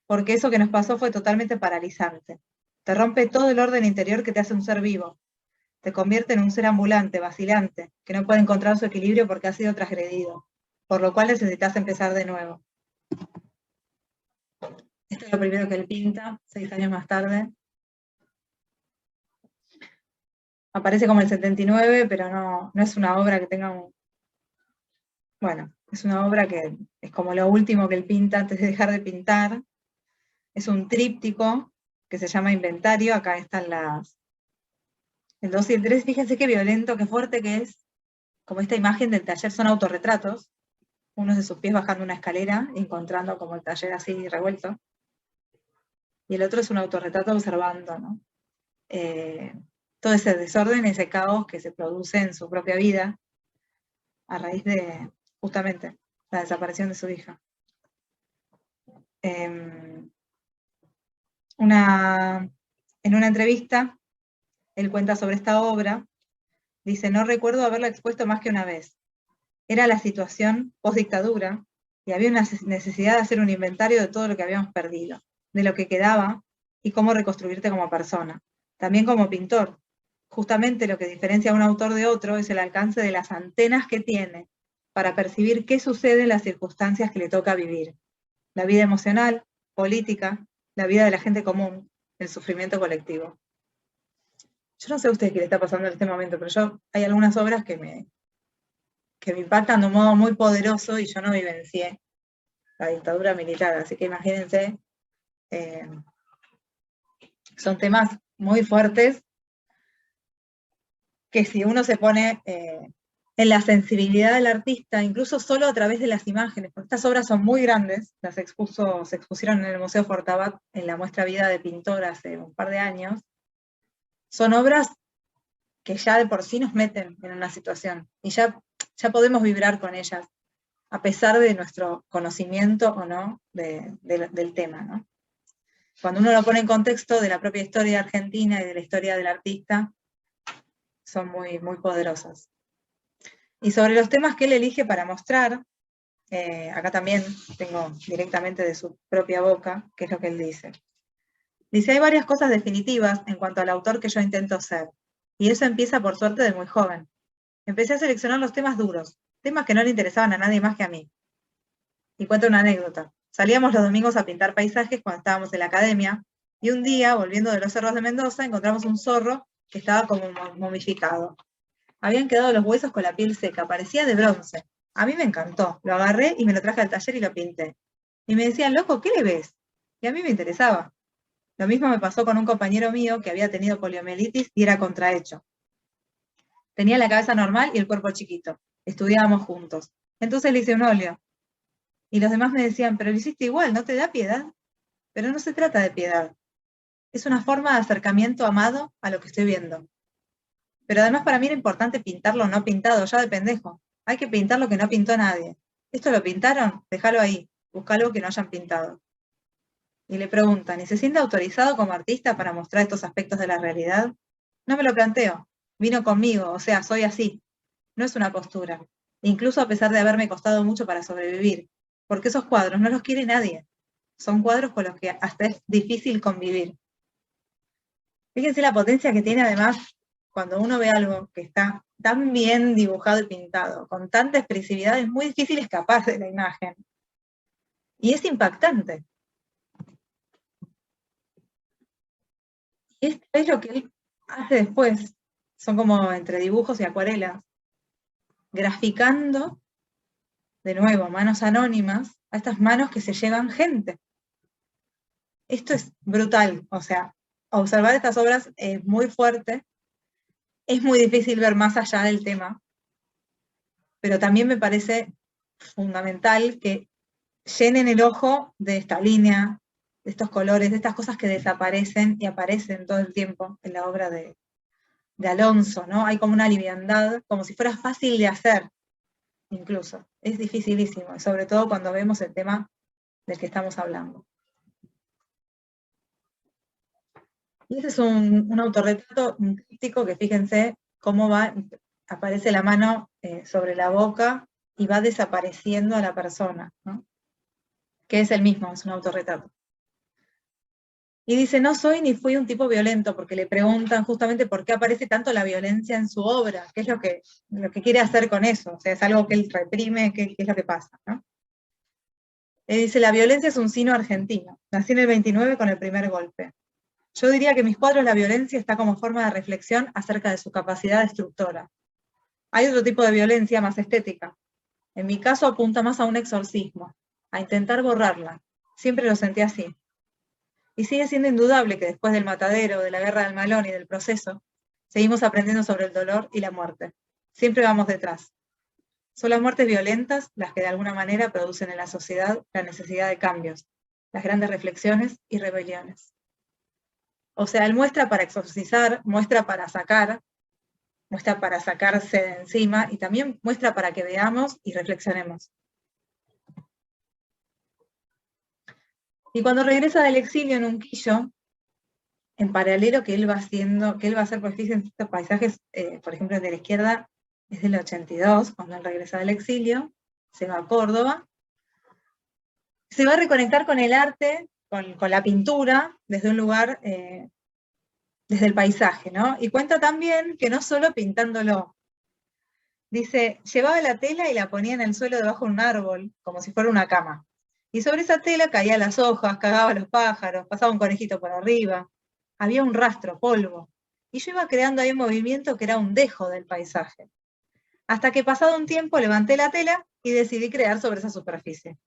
porque eso que nos pasó fue totalmente paralizante. Te rompe todo el orden interior que te hace un ser vivo. Te convierte en un ser ambulante, vacilante, que no puede encontrar su equilibrio porque ha sido transgredido, por lo cual necesitas empezar de nuevo. Esto es lo primero que él pinta, 6 años más tarde. Aparece como el 79, pero no es una obra que tenga un... Bueno, es una obra que es como lo último que él pinta antes de dejar de pintar. Es un tríptico que se llama Inventario. Acá están el 2 y el 3. Fíjense qué violento, qué fuerte que es. Como esta imagen del taller son autorretratos. Uno de sus pies bajando una escalera, encontrando como el taller así revuelto. Y el otro es un autorretrato observando, ¿no? Todo ese desorden, ese caos que se produce en su propia vida a raíz de, justamente, la desaparición de su hija. En una entrevista, él cuenta sobre esta obra, dice, no recuerdo haberla expuesto más que una vez. Era la situación post-dictadura y había una necesidad de hacer un inventario de todo lo que habíamos perdido, de lo que quedaba y cómo reconstruirte como persona. También como pintor. Justamente lo que diferencia a un autor de otro es el alcance de las antenas que tiene para percibir qué sucede en las circunstancias que le toca vivir. La vida emocional, política, la vida de la gente común, el sufrimiento colectivo. Yo no sé a ustedes qué le está pasando en este momento, pero hay algunas obras que me impactan de un modo muy poderoso y yo no vivencié la dictadura militar, así que imagínense, son temas muy fuertes que si uno se pone en la sensibilidad del artista, incluso solo a través de las imágenes, porque estas obras son muy grandes, se expusieron en el Museo Fortabat en la muestra Vida de Pintor hace un par de años, son obras que ya de por sí nos meten en una situación, y ya podemos vibrar con ellas, a pesar de nuestro conocimiento o no del tema, ¿no? Cuando uno lo pone en contexto de la propia historia argentina y de la historia del artista, son muy, muy poderosas. Y sobre los temas que él elige para mostrar, acá también tengo directamente de su propia boca, qué es lo que él dice. Dice, hay varias cosas definitivas en cuanto al autor que yo intento ser, y eso empieza por suerte de muy joven. Empecé a seleccionar los temas duros, temas que no le interesaban a nadie más que a mí. Y cuento una anécdota. Salíamos los domingos a pintar paisajes cuando estábamos en la academia, y un día, volviendo de los cerros de Mendoza, encontramos un zorro que estaba como momificado. Habían quedado los huesos con la piel seca, parecía de bronce. A mí me encantó, lo agarré y me lo traje al taller y lo pinté. Y me decían, loco, ¿qué le ves? Y a mí me interesaba. Lo mismo me pasó con un compañero mío que había tenido poliomielitis y era contrahecho. Tenía la cabeza normal y el cuerpo chiquito. Estudiábamos juntos. Entonces le hice un óleo. Y los demás me decían, pero lo hiciste igual, ¿no te da piedad? Pero no se trata de piedad. Es una forma de acercamiento amado a lo que estoy viendo. Pero además para mí era importante pintar lo no pintado, ya de pendejo. Hay que pintar lo que no pintó nadie. ¿Esto lo pintaron? Déjalo ahí. Busca algo que no hayan pintado. Y le preguntan, ¿y se siente autorizado como artista para mostrar estos aspectos de la realidad? No me lo planteo. Vino conmigo, o sea, soy así. No es una postura. Incluso a pesar de haberme costado mucho para sobrevivir. Porque esos cuadros no los quiere nadie. Son cuadros con los que hasta es difícil convivir. Fíjense la potencia que tiene además cuando uno ve algo que está tan bien dibujado y pintado, con tanta expresividad, es muy difícil escapar de la imagen. Y es impactante. Y esto es lo que él hace después. Son como entre dibujos y acuarelas, graficando, de nuevo, manos anónimas, a estas manos que se llevan gente. Esto es brutal, o sea, observar estas obras es muy fuerte, es muy difícil ver más allá del tema, pero también me parece fundamental que llenen el ojo de esta línea, de estos colores, de estas cosas que desaparecen y aparecen todo el tiempo en la obra de Alonso, ¿no? Hay como una liviandad, como si fuera fácil de hacer, incluso. Es dificilísimo, y sobre todo cuando vemos el tema del que estamos hablando. Y ese es un autorretrato, un tríptico que fíjense cómo aparece la mano sobre la boca y va desapareciendo a la persona, ¿no? Que es el mismo, es un autorretrato. Y dice, no soy ni fui un tipo violento, porque le preguntan justamente por qué aparece tanto la violencia en su obra, qué es lo que quiere hacer con eso, o sea, es algo que él reprime, qué es lo que pasa, ¿no? Dice, la violencia es un signo argentino, nací en el 29 con el primer golpe. Yo diría que en mis cuadros la violencia está como forma de reflexión acerca de su capacidad destructora. Hay otro tipo de violencia más estética. En mi caso apunta más a un exorcismo, a intentar borrarla. Siempre lo sentí así. Y sigue siendo indudable que después del matadero, de la guerra del Malón y del proceso, seguimos aprendiendo sobre el dolor y la muerte. Siempre vamos detrás. Son las muertes violentas las que de alguna manera producen en la sociedad la necesidad de cambios, las grandes reflexiones y rebeliones. O sea, él muestra para exorcizar, muestra para sacar, muestra para sacarse de encima y también muestra para que veamos y reflexionemos. Y cuando regresa del exilio en Unquillo, en paralelo que él va haciendo, que él va a hacer, pues fíjense, estos paisajes, por ejemplo, el de la izquierda es del 82, cuando él regresa del exilio, se va a Córdoba, se va a reconectar con el arte, con la pintura, desde un lugar, desde el paisaje, ¿no? Y cuenta también que no solo pintándolo, dice, llevaba la tela y la ponía en el suelo debajo de un árbol, como si fuera una cama. Y sobre esa tela caían las hojas, cagaba los pájaros, pasaba un conejito por arriba. Había un rastro, polvo. Y yo iba creando ahí un movimiento que era un dejo del paisaje. Hasta que pasado un tiempo levanté la tela y decidí crear sobre esa superficie.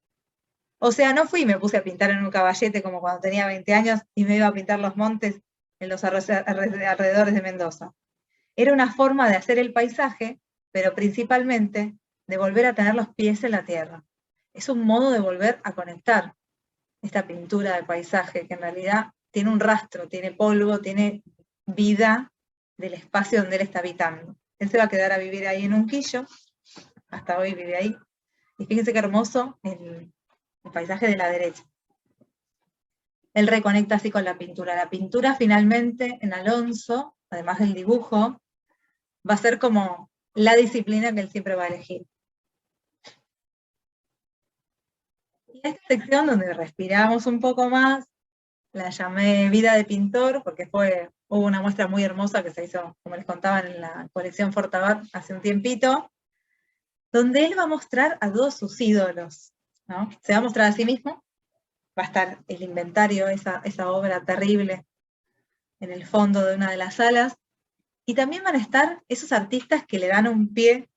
O sea, no fui y me puse a pintar en un caballete como cuando tenía 20 años y me iba a pintar los montes en los alrededores de Mendoza. Era una forma de hacer el paisaje, pero principalmente de volver a tener los pies en la tierra. Es un modo de volver a conectar esta pintura de paisaje, que en realidad tiene un rastro, tiene polvo, tiene vida del espacio donde él está habitando. Él se va a quedar a vivir ahí en Unquillo, hasta hoy vive ahí. Y fíjense qué hermoso el paisaje de la derecha. Él reconecta así con la pintura. La pintura finalmente en Alonso, además del dibujo, va a ser como la disciplina que él siempre va a elegir. Y esta sección donde respiramos un poco más, la llamé Vida de Pintor, porque hubo una muestra muy hermosa que se hizo, como les contaba, en la colección Fortabat hace un tiempito, donde él va a mostrar a todos sus ídolos, ¿no? Se va a mostrar a sí mismo, va a estar el inventario, esa obra terrible, en el fondo de una de las salas, y también van a estar esos artistas que le dan un pie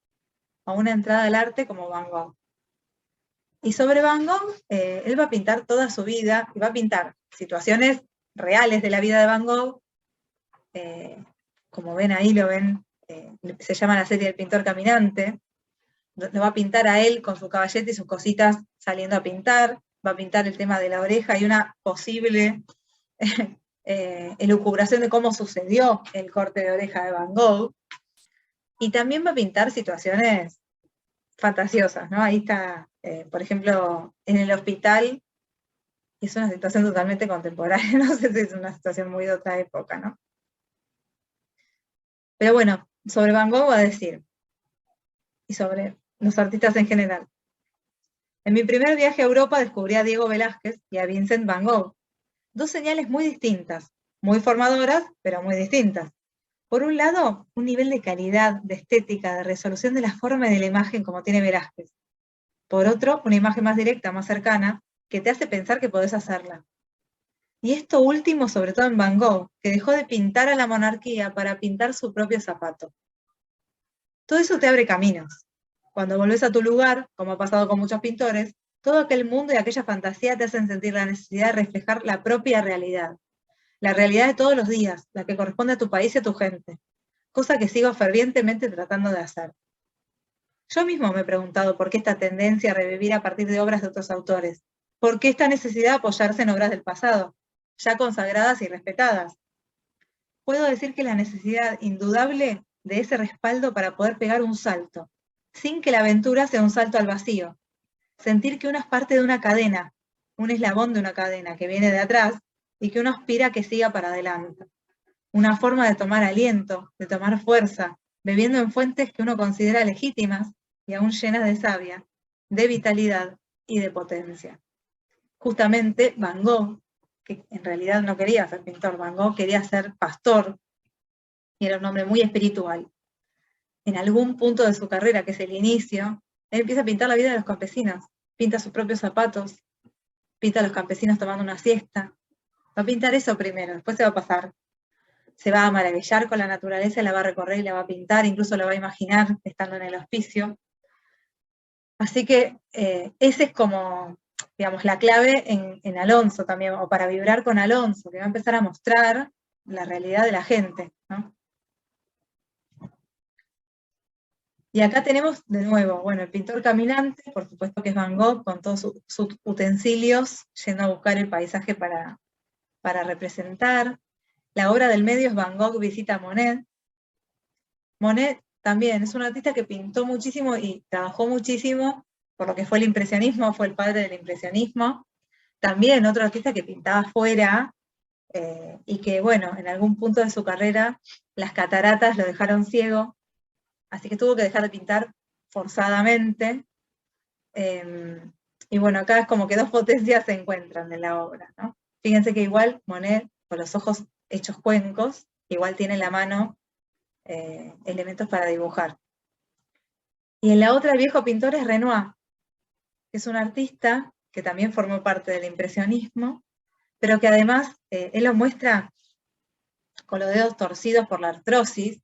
a una entrada al arte como Van Gogh. Y sobre Van Gogh, él va a pintar toda su vida, y va a pintar situaciones reales de la vida de Van Gogh, como ven ahí, lo ven, se llama la serie del pintor caminante, lo va a pintar a él con su caballete y sus cositas saliendo a pintar, va a pintar el tema de la oreja y una posible elucubración de cómo sucedió el corte de oreja de Van Gogh, y también va a pintar situaciones fantasiosas, ¿no? Ahí está, por ejemplo, en el hospital, es una situación totalmente contemporánea, no sé si es una situación muy de otra época, ¿no? Pero bueno, sobre Van Gogh va a decir, y sobre los artistas en general. En mi primer viaje a Europa descubrí a Diego Velázquez y a Vincent Van Gogh, dos señales muy distintas, muy formadoras, pero muy distintas. Por un lado, un nivel de calidad, de estética, de resolución de la forma y de la imagen como tiene Velázquez. Por otro, una imagen más directa, más cercana, que te hace pensar que podés hacerla. Y esto último, sobre todo en Van Gogh, que dejó de pintar a la monarquía para pintar su propio zapato. Todo eso te abre caminos. Cuando volvés a tu lugar, como ha pasado con muchos pintores, todo aquel mundo y aquella fantasía te hacen sentir la necesidad de reflejar la propia realidad. La realidad de todos los días, la que corresponde a tu país y a tu gente. Cosa que sigo fervientemente tratando de hacer. Yo mismo me he preguntado por qué esta tendencia a revivir a partir de obras de otros autores. ¿Por qué esta necesidad de apoyarse en obras del pasado, ya consagradas y respetadas? Puedo decir que la necesidad indudable de ese respaldo para poder pegar un salto, sin que la aventura sea un salto al vacío. Sentir que uno es parte de una cadena, un eslabón de una cadena que viene de atrás y que uno aspira a que siga para adelante. una forma de tomar aliento, de tomar fuerza, bebiendo en fuentes que uno considera legítimas y aún llenas de savia, de vitalidad y de potencia. Justamente Van Gogh, que en realidad no quería ser pintor, Van Gogh quería ser pastor, y era un hombre muy espiritual. En algún punto de su carrera, que es el inicio, él empieza a pintar la vida de los campesinos, pinta sus propios zapatos, pinta a los campesinos tomando una siesta. Va a pintar eso primero, después se va a pasar. Se va a maravillar con la naturaleza, la va a recorrer y la va a pintar, incluso la va a imaginar estando en el hospicio. Así que ese es como, digamos, la clave en Alonso también, o para vibrar con Alonso, que va a empezar a mostrar la realidad de la gente, ¿no? Y acá tenemos de nuevo, bueno, el pintor caminante, por supuesto que es Van Gogh, con todos sus utensilios, yendo a buscar el paisaje para representar. La obra del medio es Van Gogh visita a Monet. Monet también es un artista que pintó muchísimo y trabajó muchísimo, por lo que fue el impresionismo, fue el padre del impresionismo. También otro artista que pintaba afuera, y que, bueno, en algún punto de su carrera, las cataratas lo dejaron ciego, así que tuvo que dejar de pintar forzadamente. Y bueno, acá es como que dos potencias se encuentran en la obra, ¿no? Fíjense que igual Monet, con los ojos hechos cuencos, igual tiene en la mano elementos para dibujar. Y en la otra, el viejo pintor es Renoir, que es un artista que también formó parte del impresionismo, pero que además él lo muestra con los dedos torcidos por la artrosis,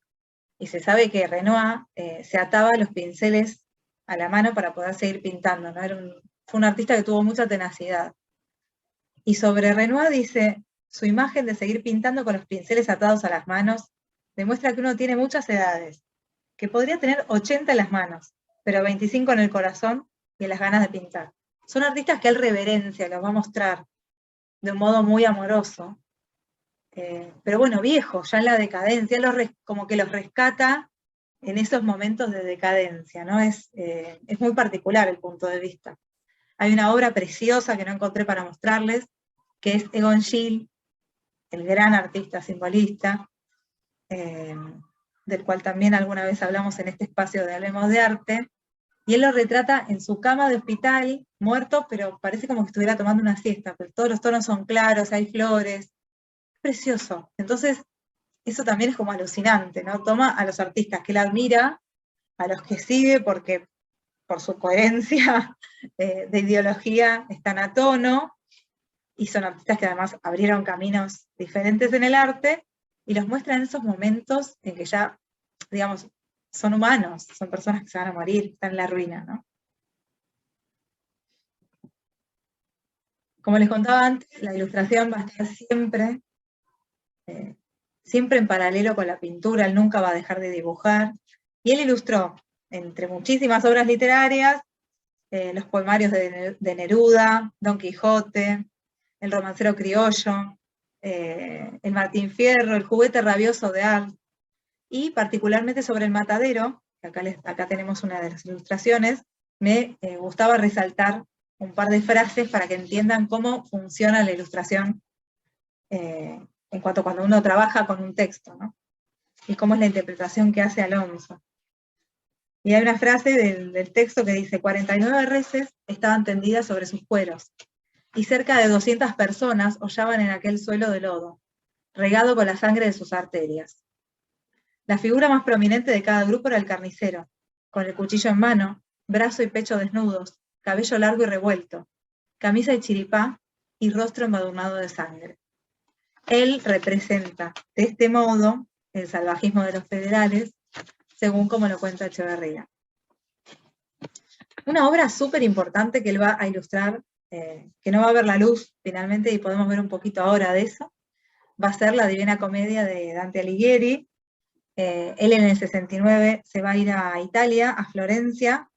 y se sabe que Renoir se ataba los pinceles a la mano para poder seguir pintando, ¿no? Fue un artista que tuvo mucha tenacidad. Y sobre Renoir dice, su imagen de seguir pintando con los pinceles atados a las manos demuestra que uno tiene muchas edades, que podría tener 80 en las manos, pero 25 en el corazón y en las ganas de pintar. Son artistas que él reverencia, los va a mostrar de un modo muy amoroso, pero bueno, viejos, ya en la decadencia, como que los rescata en esos momentos de decadencia, ¿no? Es muy particular el punto de vista. Hay una obra preciosa que no encontré para mostrarles, que es Egon Schiele, el gran artista simbolista, del cual también alguna vez hablamos en este espacio de Hablemos de Arte, y él lo retrata en su cama de hospital, muerto, pero parece como que estuviera tomando una siesta, pero todos los tonos son claros, hay flores, es precioso. Entonces, eso también es como alucinante, ¿no? Toma a los artistas que él admira, a los que sigue porque por su coherencia de ideología están a tono, y son artistas que además abrieron caminos diferentes en el arte, y los muestra en esos momentos en que ya, digamos, son humanos, son personas que se van a morir, están en la ruina, ¿no? Como les contaba antes, la ilustración va a estar siempre, siempre en paralelo con la pintura, él nunca va a dejar de dibujar, y él ilustró, entre muchísimas obras literarias, los poemarios de Neruda, Don Quijote, el romancero criollo, el Martín Fierro, el juguete rabioso de Art, y particularmente sobre el matadero, que acá tenemos una de las ilustraciones, me gustaba resaltar un par de frases para que entiendan cómo funciona la ilustración en cuanto a cuando uno trabaja con un texto, ¿no? Y cómo es la interpretación que hace Alonso. Y hay una frase del texto que dice, 49 reses estaban tendidas sobre sus cueros, y cerca de 200 personas hollaban en aquel suelo de lodo, regado con la sangre de sus arterias. La figura más prominente de cada grupo era el carnicero, con el cuchillo en mano, brazo y pecho desnudos, cabello largo y revuelto, camisa y chiripá, y rostro embadurnado de sangre. Él representa, de este modo, el salvajismo de los federales, según como lo cuenta Echeverría. Una obra súper importante que él va a ilustrar, que no va a ver la luz finalmente, y podemos ver un poquito ahora de eso, va a ser la Divina Comedia de Dante Alighieri. Él en el 69 se va a ir a Italia, a Florencia,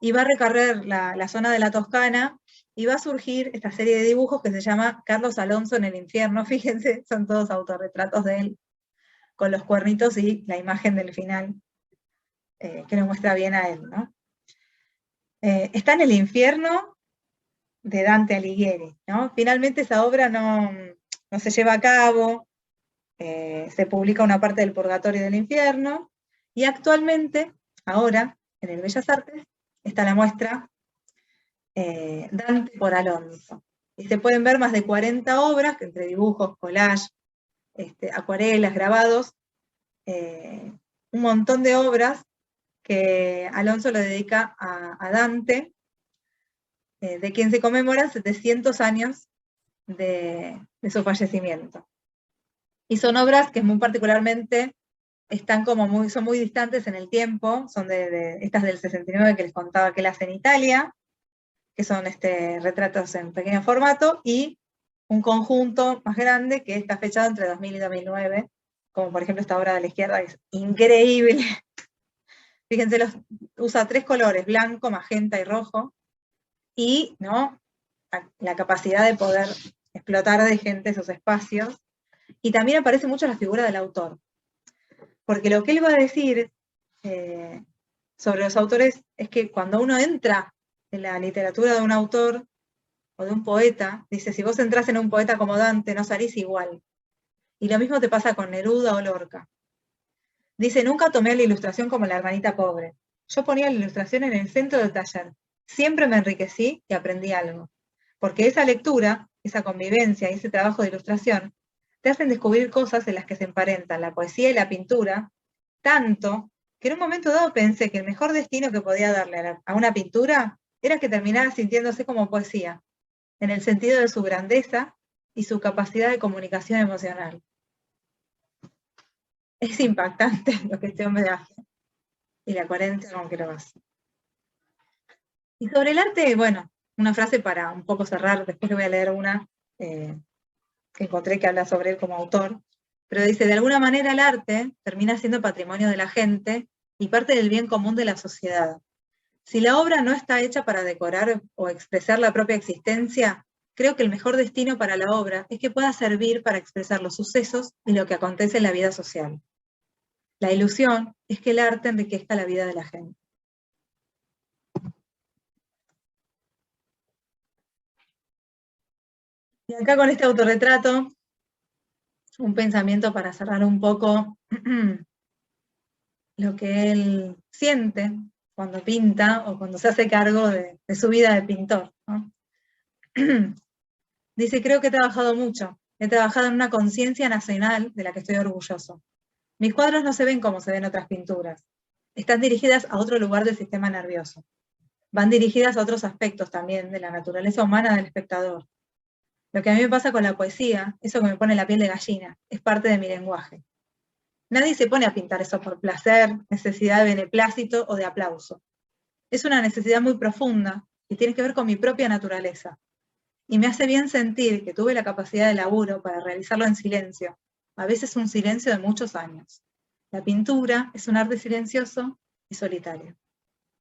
y va a recorrer la zona de la Toscana, y va a surgir esta serie de dibujos que se llama Carlos Alonso en el infierno. Fíjense, son todos autorretratos de él, con los cuernitos y la imagen del final, que nos muestra bien a él, ¿no? Está en el infierno de Dante Alighieri, ¿no? Finalmente esa obra no se lleva a cabo, se publica una parte del Purgatorio y del Infierno, y actualmente, ahora, en el Bellas Artes, está la muestra Dante por Alonso. Y se pueden ver más de 40 obras, que entre dibujos, collage, acuarelas, grabados, un montón de obras que Alonso le dedica a Dante, de quien se conmemoran 700 años de su fallecimiento. Y son obras que muy particularmente están como son muy distantes en el tiempo, son estas del 69 que les contaba que él hace en Italia, que son retratos en pequeño formato, y un conjunto más grande que está fechado entre 2000 y 2009, como por ejemplo esta obra de la izquierda, que es increíble. Fíjense, usa 3 colores, blanco, magenta y rojo, y ¿no? La capacidad de poder explotar de gente esos espacios. Y también aparece mucho la figura del autor. Porque lo que él va a decir sobre los autores es que cuando uno entra en la literatura de un autor o de un poeta, dice, si vos entras en un poeta como Dante, no salís igual. Y lo mismo te pasa con Neruda o Lorca. Dice, nunca tomé la ilustración como la hermanita pobre. Yo ponía la ilustración en el centro del taller. Siempre me enriquecí y aprendí algo. Porque esa lectura, esa convivencia y ese trabajo de ilustración te hacen descubrir cosas en las que se emparentan la poesía y la pintura, tanto que en un momento dado pensé que el mejor destino que podía darle a una pintura era que terminara sintiéndose como poesía, en el sentido de su grandeza y su capacidad de comunicación emocional. Es impactante lo que este hombre hace, y la coherencia con que lo hace. Y sobre el arte, bueno, una frase para un poco cerrar, después le voy a leer una que encontré que habla sobre él como autor, pero dice, de alguna manera el arte termina siendo patrimonio de la gente y parte del bien común de la sociedad. Si la obra no está hecha para decorar o expresar la propia existencia, creo que el mejor destino para la obra es que pueda servir para expresar los sucesos y lo que acontece en la vida social. La ilusión es que el arte enriquezca la vida de la gente. Y acá con este autorretrato, un pensamiento para cerrar un poco lo que él siente cuando pinta o cuando se hace cargo de su vida de pintor, ¿no? Dice, creo que he trabajado mucho. He trabajado en una conciencia nacional de la que estoy orgulloso. Mis cuadros no se ven como se ven otras pinturas. Están dirigidas a otro lugar del sistema nervioso. Van dirigidas a otros aspectos también de la naturaleza humana del espectador. Lo que a mí me pasa con la poesía, eso que me pone la piel de gallina, es parte de mi lenguaje. Nadie se pone a pintar eso por placer, necesidad de beneplácito o de aplauso. Es una necesidad muy profunda y tiene que ver con mi propia naturaleza. Y me hace bien sentir que tuve la capacidad de laburo para realizarlo en silencio, a veces un silencio de muchos años. La pintura es un arte silencioso y solitario.